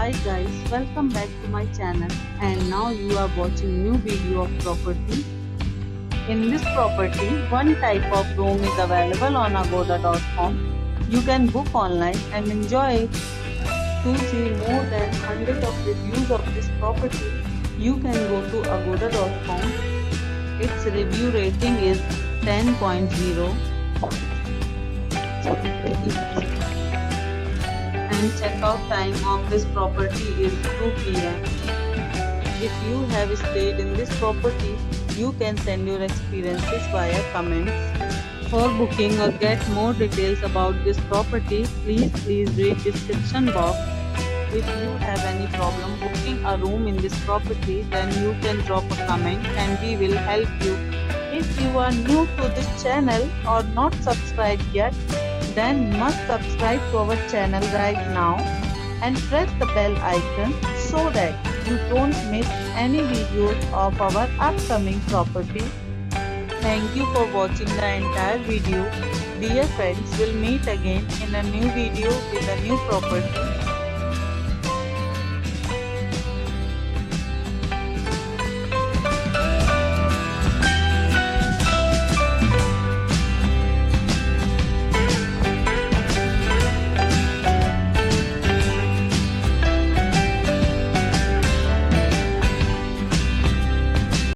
Hi guys, welcome back to my channel, and now you are watching new video of property. In this property, one type of room is available on agoda.com. You can book online and enjoy it. To see more than 100 of reviews of this property, you can go to agoda.com. Its review rating is 10.0 and checkout time of this property is 2 p.m. If you have stayed in this property, you can send your experiences via comments. For booking or get more details about this property, please read description box. If you have any problem booking a room in this property, then you can drop a comment and we will help you. If you are new to this channel or not subscribed yet, then must subscribe to our channel right now and press the bell icon so that you don't miss any videos of our upcoming property. Thank you for watching the entire video. Dear friends, we'll meet again in a new video with a new property.